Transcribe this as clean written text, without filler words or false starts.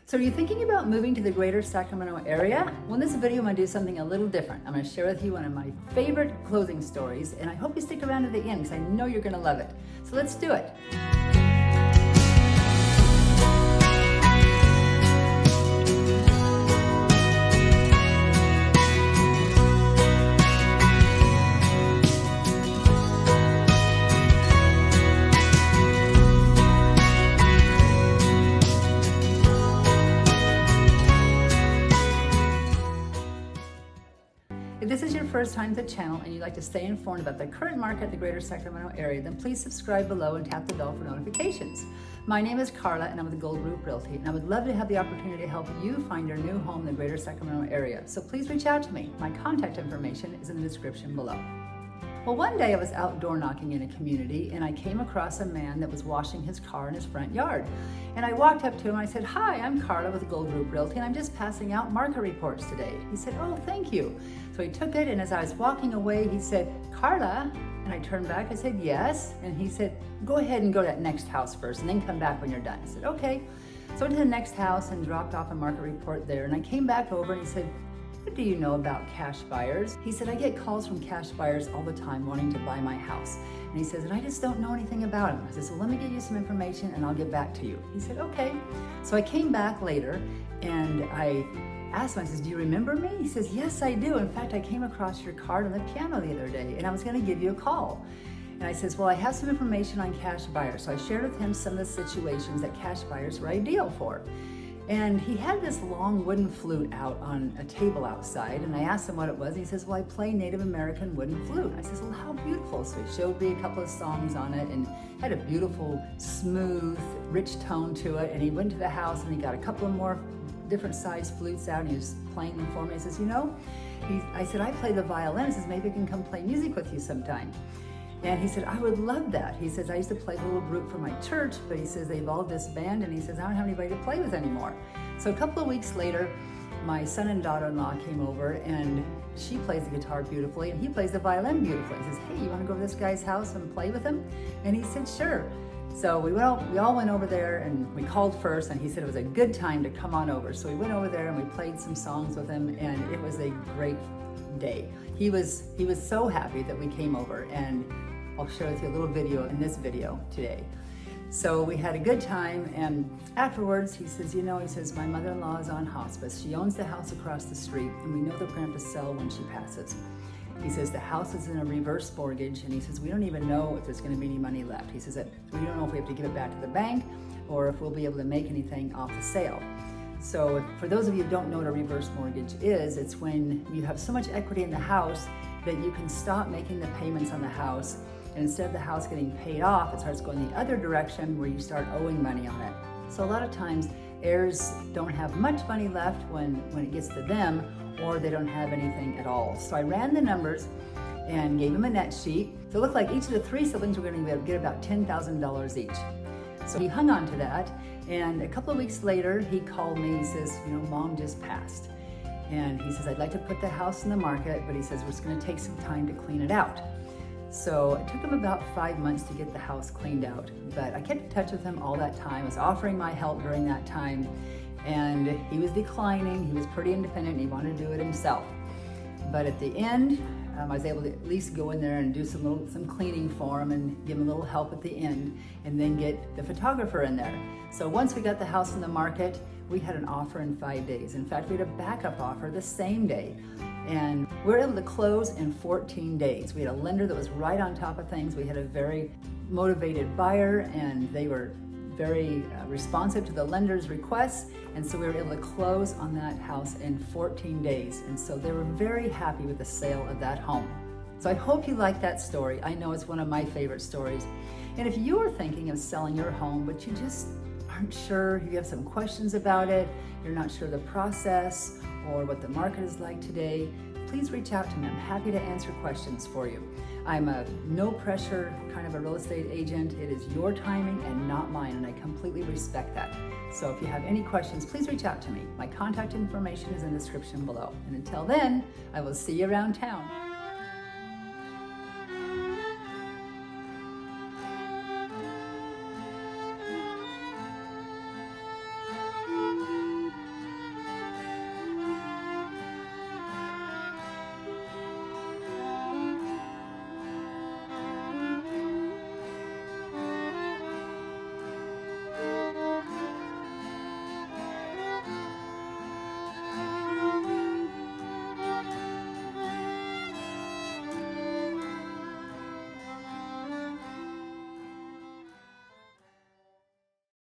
So are you thinking about moving to the Greater Sacramento area? Well, in this video, I'm gonna do something a little different. I'm gonna share with you one of my favorite closing stories, and I hope you stick around to the end because I know you're gonna love it. So let's do it. If this is your first time to the channel and you'd like to stay informed about the current market in the Greater Sacramento area, then please subscribe below and tap the bell for notifications. My name is Carla and I'm with the Gold Group Realty, and I would love to have the opportunity to help you find your new home in the Greater Sacramento area. So please reach out to me. My contact information is in the description below. Well, one day I was out door knocking in a community and I came across a man that was washing his car in his front yard. And I walked up to him and I said, "Hi, I'm Carla with the Gold Group Realty and I'm just passing out market reports today." He said, "Oh, thank you." So he took it, and as I was walking away, he said, "Carla?" And I turned back, I said, "Yes." And he said, "Go ahead and go to that next house first and then come back when you're done." I said, "Okay." So I went to the next house and dropped off a market report there, and I came back over and he said, "What do you know about cash buyers?" He said, "I get calls from cash buyers all the time wanting to buy my house." And he says, "And I just don't know anything about them." I said, "So let me get you some information and I'll get back to you." He said, "Okay." So I came back later and I asked him, I says, "Do you remember me?" He says, "Yes, I do. In fact, I came across your card on the piano the other day and I was going to give you a call." And I says, "Well, I have some information on cash buyers." So I shared with him some of the situations that cash buyers were ideal for. And he had this long wooden flute out on a table outside, and I asked him what it was. He says, "Well, I play Native American wooden flute." I says, "Well, how beautiful." So he showed me a couple of songs on it and had a beautiful, smooth, rich tone to it. And he went to the house and he got a couple of more different size flutes out and he was playing them for me. He says, I said, "I play the violin." He says, "Maybe I can come play music with you sometime." And he said, "I would love that." He says, "I used to play a little group for my church, but he says, they've all disbanded." And he says, "I don't have anybody to play with anymore." So a couple of weeks later, my son and daughter-in-law came over, and she plays the guitar beautifully and he plays the violin beautifully. He says, "Hey, you want to go to this guy's house and play with him?" And he said, "Sure." So we all went over there, and we called first, and he said it was a good time to come on over. So we went over there and we played some songs with him, and it was a great day. He was so happy that we came over, and I'll share with you a little video in this video today. So we had a good time, and afterwards he says, he says, "My mother-in-law is on hospice. She owns the house across the street, and we know they're going to have to sell when she passes." He says, "The house is in a reverse mortgage," and he says, "We don't even know if there's going to be any money left." He says that we don't know if we have to give it back to the bank or if we'll be able to make anything off the sale. So for those of you who don't know what a reverse mortgage is, it's when you have so much equity in the house that you can stop making the payments on the house, and instead of the house getting paid off, it starts going the other direction where you start owing money on it. So a lot of times heirs don't have much money left when it gets to them, or they don't have anything at all. So I ran the numbers and gave him a net sheet. So it looked like each of the three siblings were going to get about $10,000 each. So he hung on to that, and a couple of weeks later he called me. He says, "Mom just passed." And he says, "I'd like to put the house in the market, but he says we're just going to take some time to clean it out." So it took him about 5 months to get the house cleaned out, but I kept in touch with him all that time. I was offering my help during that time, and he was declining. He was pretty independent and he wanted to do it himself. But at the end, I was able to at least go in there and do some cleaning for him and give him a little help at the end, and then get the photographer in there. So once we got the house in the market, we had an offer in 5 days. In fact, we had a backup offer the same day, and we were able to close in 14 days. We had a lender that was right on top of things. We had a very motivated buyer, and they were very responsive to the lender's requests, and so we were able to close on that house in 14 days. And so they were very happy with the sale of that home. So I hope you like that story. I know it's one of my favorite stories. And if you are thinking of selling your home, but you just aren't sure, you have some questions about it, you're not sure the process or what the market is like today, please reach out to me. I'm happy to answer questions for you. I'm a no pressure kind of a real estate agent. It is your timing and not mine, and I completely respect that. So if you have any questions, please reach out to me. My contact information is in the description below. And until then, I will see you around town.